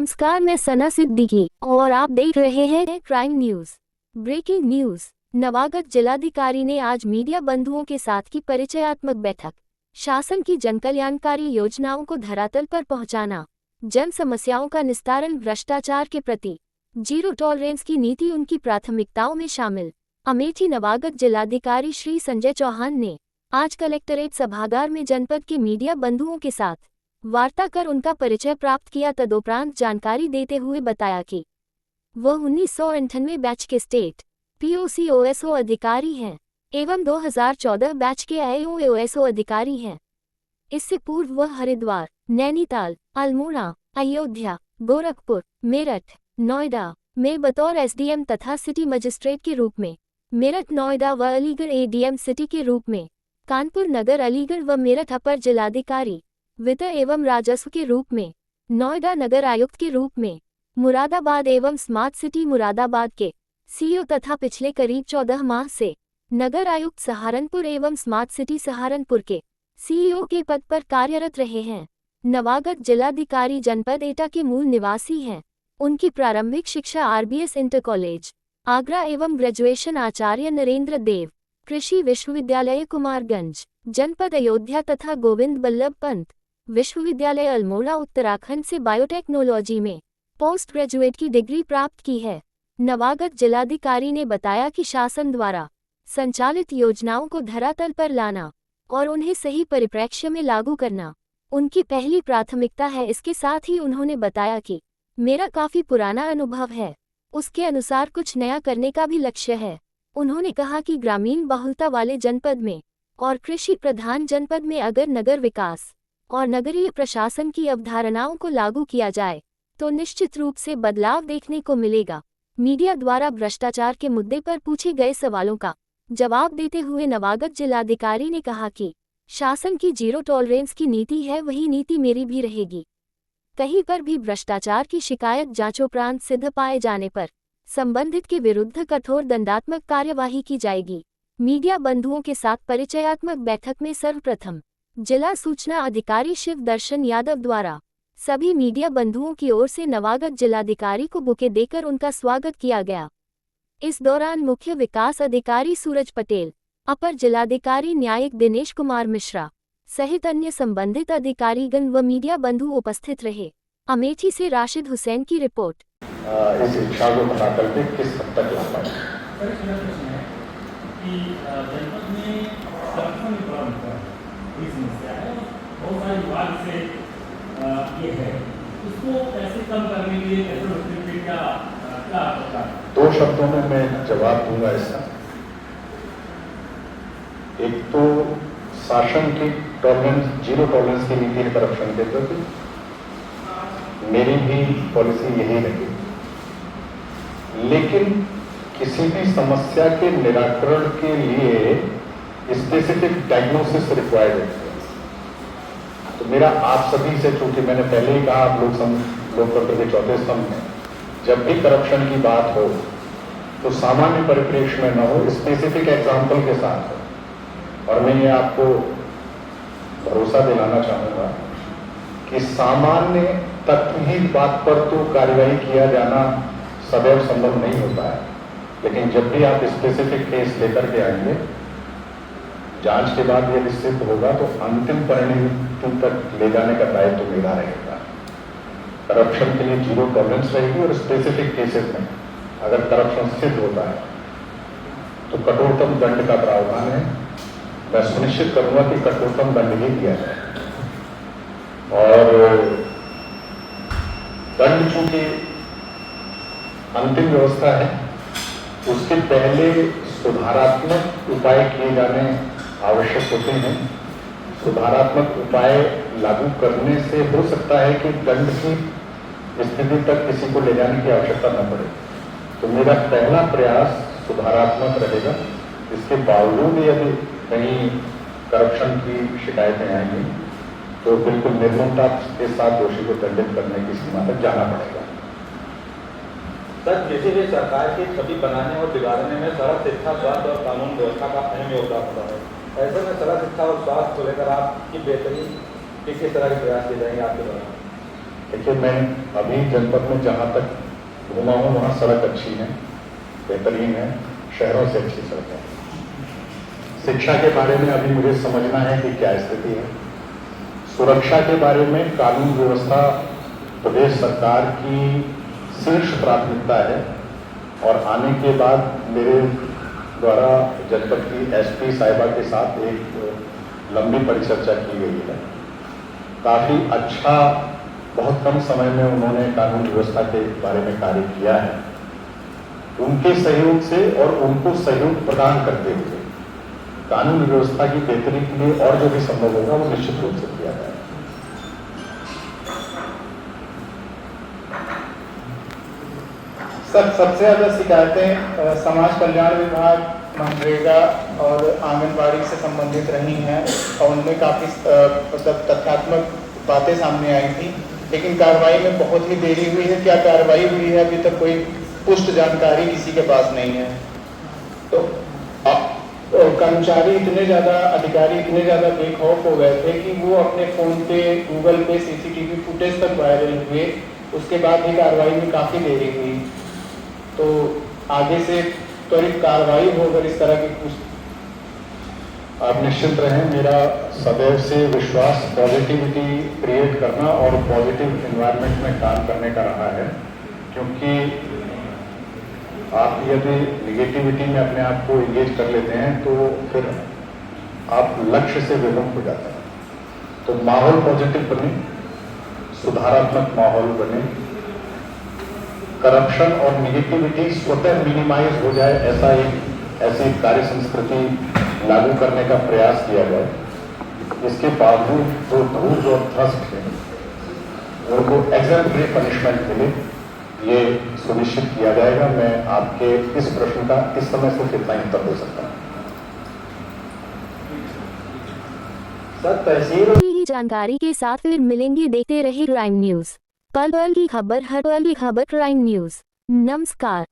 नमस्कार, मैं सना सिद्दीकी और आप देख रहे हैं क्राइम न्यूज। Breaking news. नवागत जिलाधिकारी ने आज मीडिया बंधुओं के साथ की परिचयात्मक बैठक। शासन की जनकल्याणकारी योजनाओं को धरातल पर पहुंचाना, जन समस्याओं का निस्तारण, भ्रष्टाचार के प्रति जीरो टॉलरेंस की नीति उनकी प्राथमिकताओं में शामिल। अमेठी नवागत जिलाधिकारी श्री संजय चौहान ने आज कलेक्ट्रेट सभागार में जनपद के मीडिया बंधुओं के साथ वार्ता कर उनका परिचय प्राप्त किया। तदोपरांत जानकारी देते हुए बताया कि वह 1998 बैच के स्टेट POCOSO अधिकारी हैं एवं 2014 बैच के AOSO अधिकारी हैं। इससे पूर्व वह हरिद्वार, नैनीताल, अल्मोड़ा, अयोध्या, गोरखपुर, मेरठ, नोएडा में बतौर SDM तथा सिटी मजिस्ट्रेट के रूप में, मेरठ, नोएडा व अलीगढ़ ADM सिटी के रूप में, कानपुर नगर, अलीगढ़ व मेरठ अपर जिलाधिकारी वित्त एवं राजस्व के रूप में, नोएडा नगर आयुक्त के रूप में, मुरादाबाद एवं स्मार्ट सिटी मुरादाबाद के CEO तथा पिछले करीब 14 माह से नगर आयुक्त सहारनपुर एवं स्मार्ट सिटी सहारनपुर के CEO के पद पर कार्यरत रहे हैं। नवागत जिलाधिकारी जनपद एटा के मूल निवासी हैं। उनकी प्रारंभिक शिक्षा RBS इंटर कॉलेज आगरा एवं ग्रेजुएशन आचार्य नरेंद्र देव कृषि विश्वविद्यालय कुमारगंज, जनपद अयोध्या तथा गोविंद बल्लभ पंत विश्वविद्यालय अल्मोड़ा उत्तराखंड से बायोटेक्नोलॉजी में पोस्ट ग्रेजुएट की डिग्री प्राप्त की है। नवागत जिलाधिकारी ने बताया कि शासन द्वारा संचालित योजनाओं को धरातल पर लाना और उन्हें सही परिप्रेक्ष्य में लागू करना उनकी पहली प्राथमिकता है। इसके साथ ही उन्होंने बताया कि मेरा काफी पुराना अनुभव है, उसके अनुसार कुछ नया करने का भी लक्ष्य है। उन्होंने कहा कि ग्रामीण बहुलता वाले जनपद में और कृषि प्रधान जनपद में अगर नगर विकास और नगरीय प्रशासन की अवधारणाओं को लागू किया जाए तो निश्चित रूप से बदलाव देखने को मिलेगा। मीडिया द्वारा भ्रष्टाचार के मुद्दे पर पूछे गए सवालों का जवाब देते हुए नवागत जिलाधिकारी ने कहा कि शासन की जीरो टॉलरेंस की नीति है, वही नीति मेरी भी रहेगी। कहीं पर भी भ्रष्टाचार की शिकायत जांचोपरांत सिद्ध पाए जाने पर संबंधित के विरुद्ध कठोर दंडात्मक कार्यवाही की जाएगी। मीडिया बंधुओं के साथ परिचयात्मक बैठक में सर्वप्रथम जिला सूचना अधिकारी शिव दर्शन यादव द्वारा सभी मीडिया बंधुओं की ओर से नवागत जिलाधिकारी को बुके देकर उनका स्वागत किया गया। इस दौरान मुख्य विकास अधिकारी सूरज पटेल, अपर जिलाधिकारी न्यायिक दिनेश कुमार मिश्रा सहित अन्य संबंधित अधिकारीगण व मीडिया बंधु उपस्थित रहे। अमेठी से राशिद हुसैन की रिपोर्ट। इस इच्छा को धरातल पे किस हद तक ला पाए? समस्या है, बहुत सारे विभाग से ये है, उसको कैसे कम करने के लिए कैसे रोकने के लिए क्या होता है? 2 शब्दों में मैं जवाब दूंगा इसका। एक तो शासन की जीरो टॉलरेंस की नीति करप्शन के प्रति मेरी भी पॉलिसी यही रही, लेकिन किसी भी समस्या के निराकरण के लिए स्पेसिफिक डायग्नोसिस रिक्वायर्ड है। तो मेरा आप सभी से, चूंकि मैंने पहले ही कहा, आप लोकतंत्र के चौथे स्तंभ में जब भी करप्शन की बात हो तो सामान्य परिप्रेक्ष्य में न हो, स्पेसिफिक एग्जाम्पल के साथ हो। और मैं ये आपको भरोसा दिलाना चाहूंगा कि सामान्य तथ्यहीन बात पर तो कार्रवाई किया जाना सदैव संभव नहीं होता है, लेकिन जब भी आप स्पेसिफिक केस लेकर के आएंगे, जांच के बाद यदि सिद्ध होगा तो अंतिम परिणति तक ले जाने का दायित्व तो मेरा रहेगा। करप्शन के लिए जीरो टॉलरेंस रहेगी और स्पेसिफिक केसेस में अगर करप्शन सिद्ध होता है तो कठोरतम दंड का प्रावधान है। मैं सुनिश्चित करूंगा कि कठोरतम दंड ही दिया जाए। और दंड चूंकि अंतिम व्यवस्था है, उसके पहले सुधारात्मक उपाय किए जाने आवश्यक होते हैं। सुधारात्मक उपाय लागू करने से हो सकता है कि दंड की स्थिति तक किसी को ले जाने की आवश्यकता न पड़े। तो मेरा पहला प्रयास सुधारात्मक रहेगा। इसके बावजूद यदि कहीं करप्शन की शिकायतें आएंगी तो बिल्कुल निर्ममता के साथ दोषी को दंडित करने की सीमा तक जाना पड़ेगा। सर, किसी भी सरकार की छवि बनाने और बिगाड़ने में सड़क शिक्षा, स्वास्थ्य और कानून व्यवस्था का अहम योगदान होता है। ऐसे में सड़क शिक्षा और स्वास्थ्य को लेकर आपकी बेहतरी किस तरह के प्रयास किए जाएंगे आपके द्वारा? देखिए, मैं अभी जनपद में जहाँ तक घूमा हूँ वहाँ सड़क अच्छी है, बेहतरीन है, शहरों से अच्छी सड़क है। शिक्षा के बारे में अभी मुझे समझना है कि क्या स्थिति है। सुरक्षा के बारे में कानून व्यवस्था प्रदेश सरकार की शीर्ष प्राथमिकता है और आने के बाद मेरे द्वारा जनपद की एसपी साहिबा के साथ एक लंबी परिचर्चा की गई है। काफ़ी अच्छा, बहुत कम समय में उन्होंने कानून व्यवस्था के बारे में कार्य किया है। उनके सहयोग से और उनको सहयोग प्रदान करते हुए कानून व्यवस्था की बेहतरी के लिए और जो भी संभव होगा वो निश्चित रूप से किया जाएगा। सर, सबसे ज़्यादा शिकायतें समाज कल्याण विभाग, मनरेगा और आंगनबाड़ी से संबंधित रही हैं और उनमें काफ़ी मतलब तथ्यात्मक बातें सामने आई थी, लेकिन कार्रवाई में बहुत ही देरी हुई है। क्या कार्रवाई हुई है? अभी तक कोई पुष्ट जानकारी किसी के पास नहीं है। तो कर्मचारी इतने ज़्यादा, अधिकारी इतने ज़्यादा बेखौफ हो गए थे कि वो अपने फ़ोन पे, गूगल पे सीसीटीवी फुटेज तक वायरल हुए। उसके बाद ही कार्रवाई में काफ़ी देरी हुई। तो आगे से त्वरित कार्रवाई हो अगर इस तरह की कुछ। आप निश्चित रहें, मेरा सदैव से विश्वास पॉजिटिविटी क्रिएट करना और पॉजिटिव एनवायरनमेंट में काम करने का रहा है, क्योंकि आप यदि निगेटिविटी में अपने आप को एंगेज कर लेते हैं तो फिर आप लक्ष्य से विमुख हो जाते हैं। तो माहौल पॉजिटिव बने, सुधारात्मक माहौल बने, करप्शन और निगेटिविटी स्वतः मिनिमाइज हो जाए, ऐसी कार्य संस्कृति लागू करने का प्रयास किया जाए। इसके बावजूद जो धूर्त और थ्रस्ट है उनको एग्जाम्पलरी पनिशमेंट मिले, ये सुनिश्चित किया जाएगा। मैं आपके इस प्रश्न का इस समय सिर्फ इतना ही उत्तर दे सकता हूँ। सर, तहसील ही जानकारी के साथ फिर मिलेंगे। देखते रहिए क्राइम न्यूज, पल पल की खबर, हर पल की खबर। Crime news. नमस्कार।